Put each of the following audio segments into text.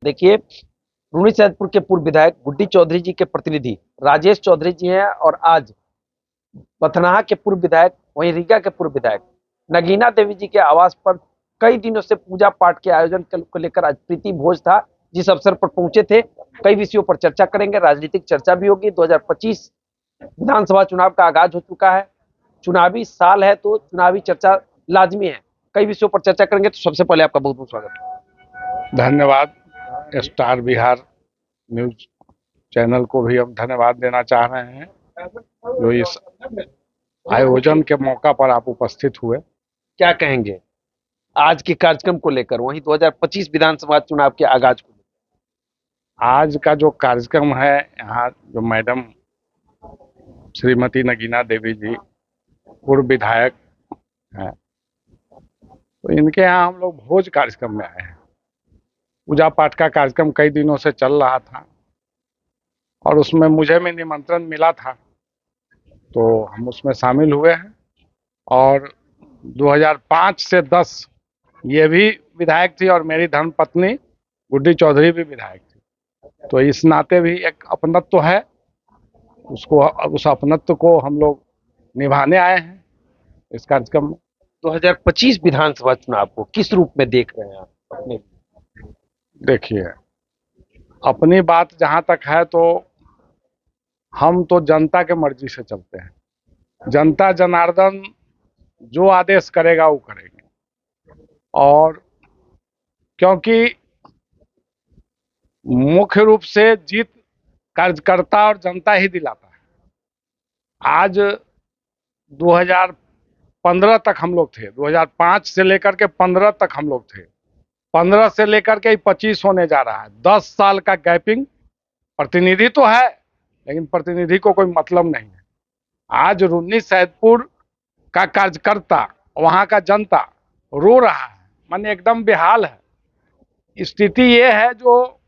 देखिए, रून्नीसैदपुर के पूर्व विधायक गुड्डी चौधरी जी के प्रतिनिधि राजेश चौधरी जी हैं और आज पथनाहा के पूर्व विधायक वहीं रीगा के पूर्व विधायक नगीना देवी जी के आवास पर कई दिनों से पूजा पाठ के आयोजन को लेकर आज प्रीति भोज था, जिस अवसर पर पहुंचे थे। कई विषयों पर चर्चा करेंगे, राजनीतिक चर्चा भी होगी। 2025 विधानसभा चुनाव का आगाज हो चुका है, चुनावी साल है तो चुनावी चर्चा लाजमी है। कई विषयों पर चर्चा करेंगे, तो सबसे पहले आपका बहुत बहुत स्वागत। धन्यवाद। स्टार बिहार न्यूज चैनल को भी हम धन्यवाद देना चाह रहे हैं जो इस आयोजन के मौका पर आप उपस्थित हुए। क्या कहेंगे आज के कार्यक्रम को लेकर, वहीं 2025 विधानसभा चुनाव के आगाज को लेकर? आज का जो कार्यक्रम है, यहाँ जो मैडम श्रीमती नगीना देवी जी पूर्व विधायक हैं, तो इनके यहाँ हम लोग भोज कार्यक्रम में आए हैं। पूजा पाठ का कार्यक्रम कई दिनों से चल रहा था और उसमें मुझे भी निमंत्रण मिला था, तो हम उसमें शामिल हुए हैं। और 2005 से 10 ये भी विधायक थी और मेरी धर्मपत्नी गुड्डी चौधरी भी विधायक थी, तो इस नाते भी एक अपनत्व है, उस अपनत्व को हम लोग निभाने आए हैं इस कार्यक्रम में। 2025 विधानसभा चुनाव को किस रूप में देख रहे हैं आप अपने? देखिए, अपनी बात जहां तक है तो हम तो जनता के मर्जी से चलते हैं। जनता जनार्दन जो आदेश करेगा वो करेंगे, और क्योंकि मुख्य रूप से जीत कार्यकर्ता और जनता ही दिलाता है। आज 2015 तक हम लोग थे, 2005 से लेकर के 15 तक हम लोग थे, 15 से लेकर के 25 होने जा रहा है। 10 साल का गैपिंग। प्रतिनिधि तो है लेकिन प्रतिनिधि को कोई मतलब नहीं है। आज रून्नीसैदपुर का कार्यकर्ता, वहां का जनता रो रहा है, माने एकदम बेहाल है। स्थिति ये है जो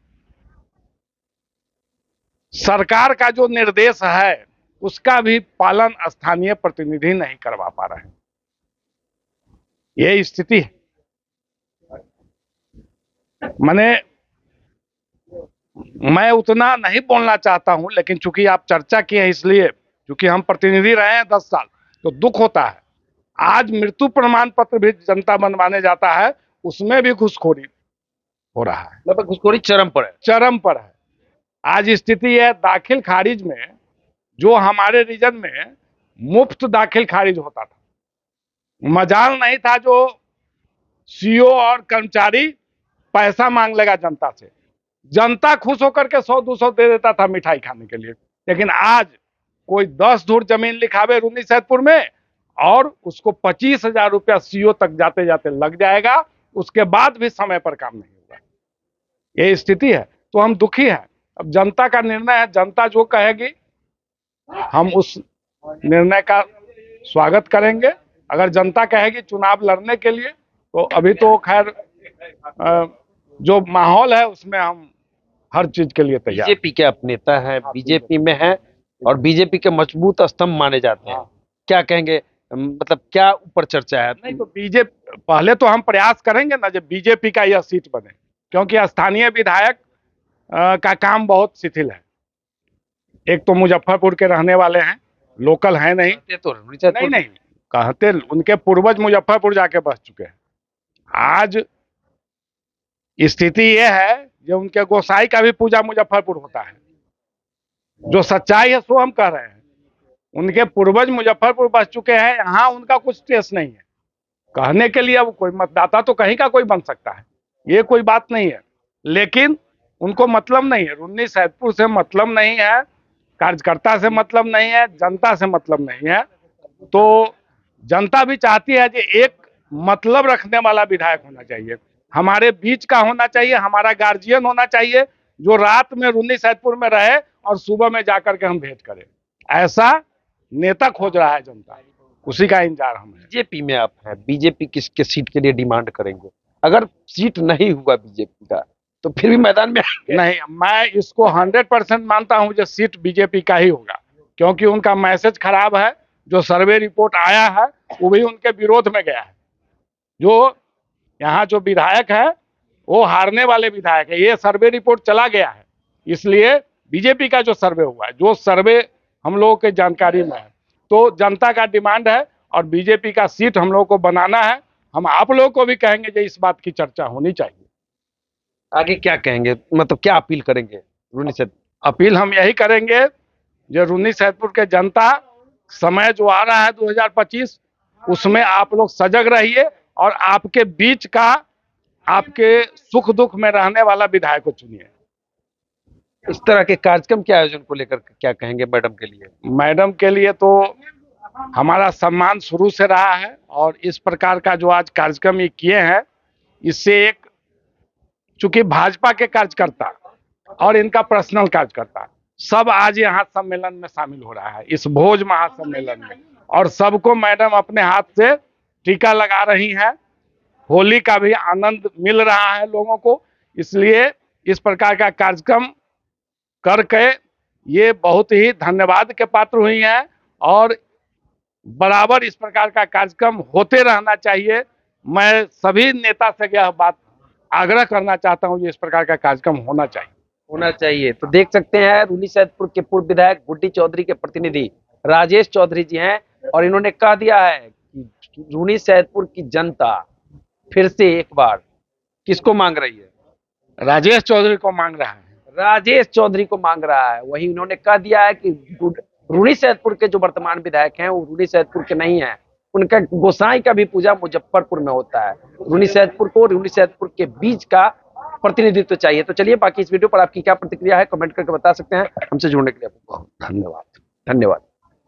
सरकार का जो निर्देश है उसका भी पालन स्थानीय प्रतिनिधि नहीं करवा पा रहे हैं। ये स्थिति है। माने मैं उतना नहीं बोलना चाहता हूं, लेकिन चूंकि आप चर्चा की है इसलिए, क्योंकि हम प्रतिनिधि रहे हैं 10 साल, तो दुख होता है। आज मृत्यु प्रमाण पत्र भी जनता बनवाने जाता है, उसमें भी घूसखोरी हो रहा है। मतलब घूसखोरी चरम पर है। चरम पर है। आज स्थिति है, दाखिल खारिज में जो हमारे रीजन में मुफ्त दाखिल खारिज होता था, मजाल नहीं था जो सीओ और कर्मचारी पैसा मांग लेगा जनता से। जनता खुश होकर के 100-200 दे देता था मिठाई खाने के लिए। लेकिन आज कोई 10 धुर जमीन लिखावे रून्नीसैदपुर में और उसको 25,000 रुपया सीओ तक जाते जाते लग जाएगा, उसके बाद भी समय पर काम नहीं होगा। ये स्थिति है, तो हम दुखी हैं। अब जनता का निर्णय है, जनता जो कहेगी हम उस निर्णय का स्वागत करेंगे। अगर जनता कहेगी चुनाव लड़ने के लिए, तो अभी तो खैर जो माहौल है उसमें हम हर चीज के लिए तैयार। बीजेपी के आप नेता हैं, बीजेपी में हैं और बीजेपी के मजबूत स्तंभ माने जाते हैं। क्या कहेंगे, मतलब क्या ऊपर चर्चा है? नहीं तो बीजेपी पहले तो हम प्रयास करेंगे ना जब बीजेपी का यह सीट बने, क्योंकि स्थानीय विधायक का काम बहुत शिथिल है। एक तो मुजफ्फरपुर के रहने वाले हैं, लोकल हैं नहीं। तो नहीं कहते, उनके पूर्वज मुजफ्फरपुर जाके बस चुके हैं। आज स्थिति यह है जो उनके गोसाई का भी पूजा मुजफ्फरपुर होता है। जो सच्चाई है सो हम कह रहे हैं। उनके पूर्वज मुजफ्फरपुर बस चुके हैं, यहाँ उनका कुछ टेस्ट नहीं है। कहने के लिए अब कोई मतदाता तो कहीं का कोई बन सकता है, ये कोई बात नहीं है, लेकिन उनको मतलब नहीं है। रून्नीसैदपुर से मतलब नहीं है, कार्यकर्ता से मतलब नहीं है, जनता से मतलब नहीं है। तो जनता भी चाहती है कि एक मतलब रखने वाला विधायक होना चाहिए, हमारे बीच का होना चाहिए, हमारा गार्जियन होना चाहिए, जो रात में रून्नीसैदपुर में रहे और सुबह में जाकर के हम भेंट करें। ऐसा नेता खोज रहा है जनता, उसी का इंतजार हम है। बीजेपी में आप हैं, बीजेपी किसके सीट के लिए डिमांड करेंगे? अगर सीट नहीं हुआ बीजेपी का तो फिर भी मैदान में नहीं, मैं इसको 100% मानता हूं जो सीट बीजेपी का ही होगा, क्योंकि उनका मैसेज खराब है। जो सर्वे रिपोर्ट आया है वो भी उनके विरोध में गया है। जो यहाँ जो विधायक है वो हारने वाले विधायक है। ये सर्वे रिपोर्ट चला गया है, इसलिए बीजेपी का जो सर्वे हुआ है, जो सर्वे हम लोगों के जानकारी में है, तो जनता का डिमांड है और बीजेपी का सीट हम लोगों को बनाना है। हम आप लोगों को भी कहेंगे जो इस बात की चर्चा होनी चाहिए। आगे क्या कहेंगे, मतलब क्या अपील करेंगे रूनी सैदपुर? अपील हम यही करेंगे, जो रूनी सैदपुर के जनता, समय जो आ रहा है 2025, उसमें आप लोग सजग रहिए और आपके बीच का, आपके सुख दुख में रहने वाला विधायक को चुनिए। इस तरह के कार्यक्रम के आयोजन को लेकर क्या कहेंगे मैडम के लिए? मैडम के लिए तो हमारा सम्मान शुरू से रहा है और इस प्रकार का जो आज कार्यक्रम ये किए हैं, इससे एक, चूंकि भाजपा के कार्यकर्ता और इनका पर्सनल कार्यकर्ता सब आज यहाँ सम्मेलन में शामिल हो रहा है, इस भोज महासम्मेलन में, और सबको मैडम अपने हाथ से टीका लगा रही हैं। होली का भी आनंद मिल रहा है लोगों को, इसलिए इस प्रकार का कार्यक्रम करके ये बहुत ही धन्यवाद के पात्र हुई हैं और बराबर इस प्रकार का कार्यक्रम होते रहना चाहिए। मैं सभी नेता से यह बात आग्रह करना चाहता हूं, इस प्रकार का कार्यक्रम होना चाहिए। तो देख सकते हैं रूनी सैदपुर के पूर्व विधायक गुड्डी चौधरी के प्रतिनिधि राजेश चौधरी जी हैं और इन्होंने कह दिया है कि रूनी सैदपुर की जनता फिर से एक बार किसको मांग रही है? राजेश चौधरी को मांग रहा है। राजेश चौधरी को मांग रहा है। वहीं उन्होंने कह दिया है कि रूनी सैदपुर के जो वर्तमान विधायक हैं वो रूनी सैदपुर के नहीं है, उनका गोसाई का भी पूजा मुजफ्फरपुर में होता है। रूनी सैदपुर के बीच का प्रतिनिधित्व चाहिए। तो चलिए, बाकी इस वीडियो पर आपकी क्या प्रतिक्रिया है कमेंट करके बता सकते हैं। हमसे जुड़ने के लिए आपको बहुत धन्यवाद।